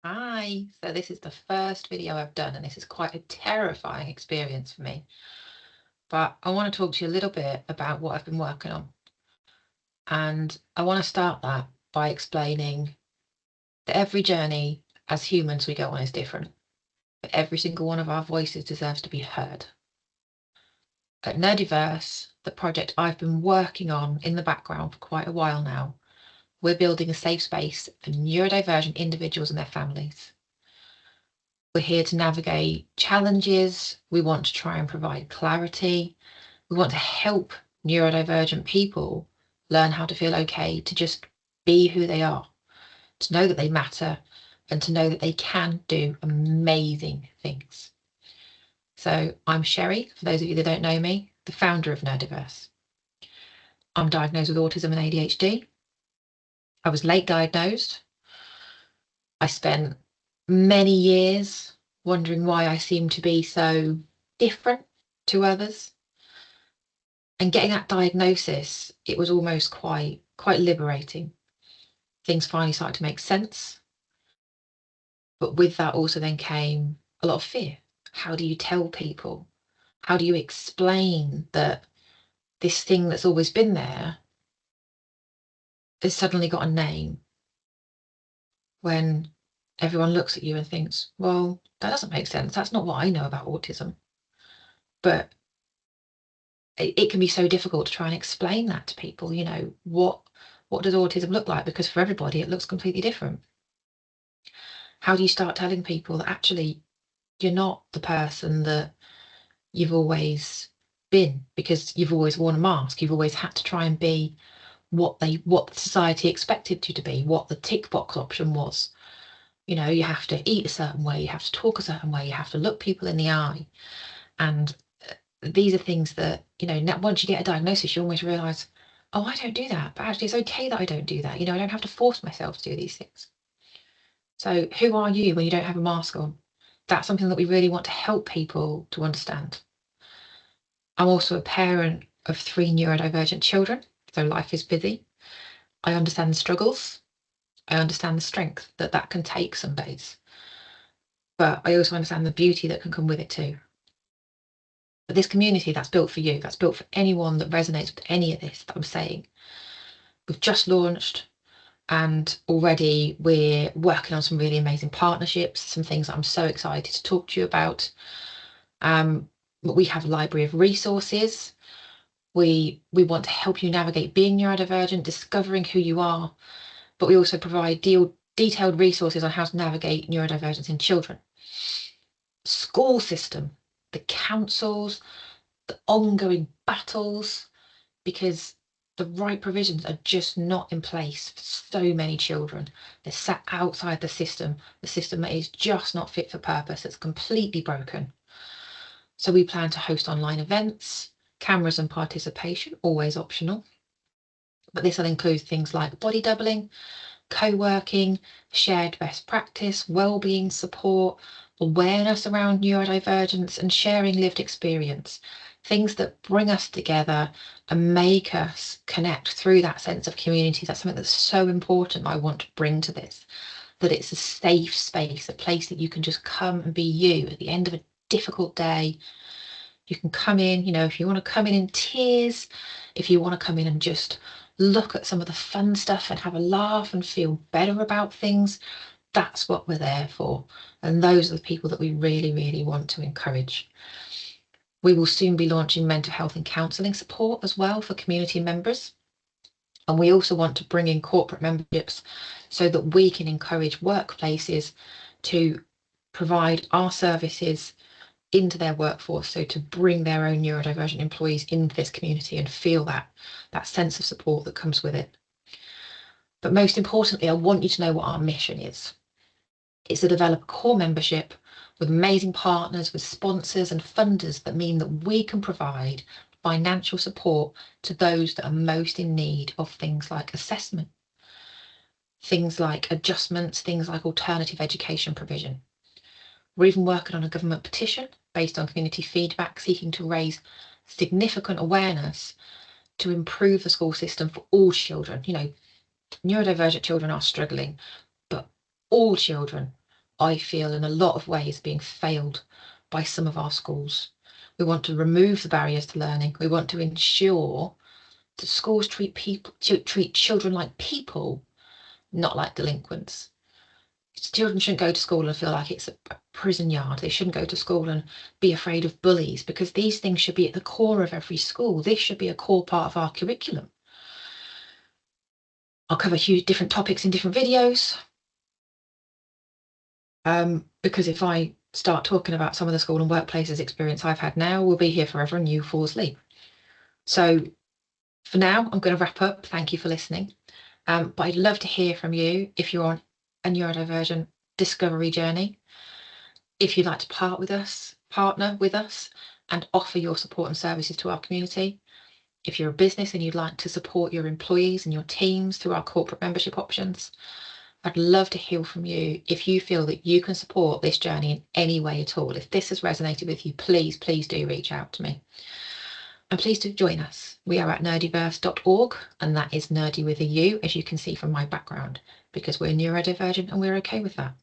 Hi, so this is the first video I've done, and this is quite a terrifying experience for me. But I want to talk to you a little bit about what I've been working on. And I want to start that by explaining that every journey as humans we go on is different, but every single one of our voices deserves to be heard. At NEuRDiverse, the project I've been working on in the background for quite a while now, we're building a safe space for neurodivergent individuals and their families. We're here to navigate challenges. We want to try and provide clarity. We want to help neurodivergent people learn how to feel okay to just be who they are, to know that they matter, and to know that they can do amazing things. So I'm Sherry, for those of you that don't know me, the founder of NEuRDiverse. I'm diagnosed with autism and ADHD. I was late diagnosed. I spent many years wondering why I seemed to be so different to others. And getting that diagnosis, it was almost quite liberating. Things finally started to make sense. But with that also then came a lot of fear. How do you tell people? How do you explain that this thing that's always been there has suddenly got a name, when everyone looks at you and thinks, well, that doesn't make sense. That's not what I know about autism. But it can be so difficult to try and explain that to people, what does autism look like? Because for everybody, it looks completely different. How do you start telling people that actually you're not the person that you've always been, because you've always worn a mask, you've always had to try and be what society expected you to be, what the tick box option was. You have to eat a certain way, you have to talk a certain way, you have to look people in the eye. And these are things that, once you get a diagnosis, you almost realize, oh, I don't do that, but actually it's okay that I don't do that. I don't have to force myself to do these things. So who are you when you don't have a mask on? That's something that we really want to help people to understand. I'm also a parent of 3 neurodivergent children, so life is busy. I understand the struggles. I understand the strength that can take some days. But I also understand the beauty that can come with it too. But this community, that's built for you. That's built for anyone that resonates with any of this that I'm saying. We've just launched, and already we're working on some really amazing partnerships, some things that I'm so excited to talk to you about. We have a library of resources. We want to help you navigate being neurodivergent, discovering who you are, but we also provide detailed resources on how to navigate neurodivergence in children. School system, the councils, the ongoing battles, because the right provisions are just not in place for so many children. They're sat outside the system that is just not fit for purpose, it's completely broken. So we plan to host online events, cameras and participation, always optional. But this will include things like body doubling, co-working, shared best practice, well-being support, awareness around neurodivergence, and sharing lived experience. Things that bring us together and make us connect through that sense of community. That's something that's so important I want to bring to this, that it's a safe space, a place that you can just come and be you at the end of a difficult day. You can come in, if you want to come in tears, if you want to come in and just look at some of the fun stuff and have a laugh and feel better about things, that's what we're there for. And those are the people that we really, really want to encourage. We will soon be launching mental health and counselling support as well for community members. And we also want to bring in corporate memberships so that we can encourage workplaces to provide our services into their workforce, so to bring their own neurodivergent employees into this community and feel that sense of support that comes with it. But most importantly, I want you to know what our mission is. It's to develop a core membership with amazing partners, with sponsors and funders that mean that we can provide financial support to those that are most in need of things like assessment, things like adjustments, things like alternative education provision. We're even working on a government petition based on community feedback, seeking to raise significant awareness to improve the school system for all children. Neurodivergent children are struggling, but all children I feel, in a lot of ways being failed by some of our schools. We want to remove the barriers to learning. We want to ensure that schools treat children like people, not like delinquents. Children shouldn't go to school and feel like it's a prison yard. They shouldn't go to school and be afraid of bullies, because these things should be at the core of every school. This should be a core part of our curriculum. I'll cover different topics in different videos, because if I start talking about some of the school and workplaces experience I've had now, we'll be here forever and you fall asleep. So for now, I'm going to wrap up. Thank you for listening. But I'd love to hear from you if you're on a neurodivergent discovery journey. If you'd like to partner with us and offer your support and services to our community. If you're a business and you'd like to support your employees and your teams through our corporate membership options, I'd love to hear from you. If you feel that you can support this journey in any way at all, if this has resonated with you, please do reach out to me. And please do join us. We are at NEuRDiverse.org, and that is nerdy with a U, as you can see from my background, because we're neurodivergent and we're okay with that.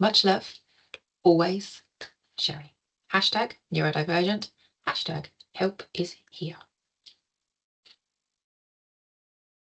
Much love, always, Sherry. #neurodivergent, #help is here.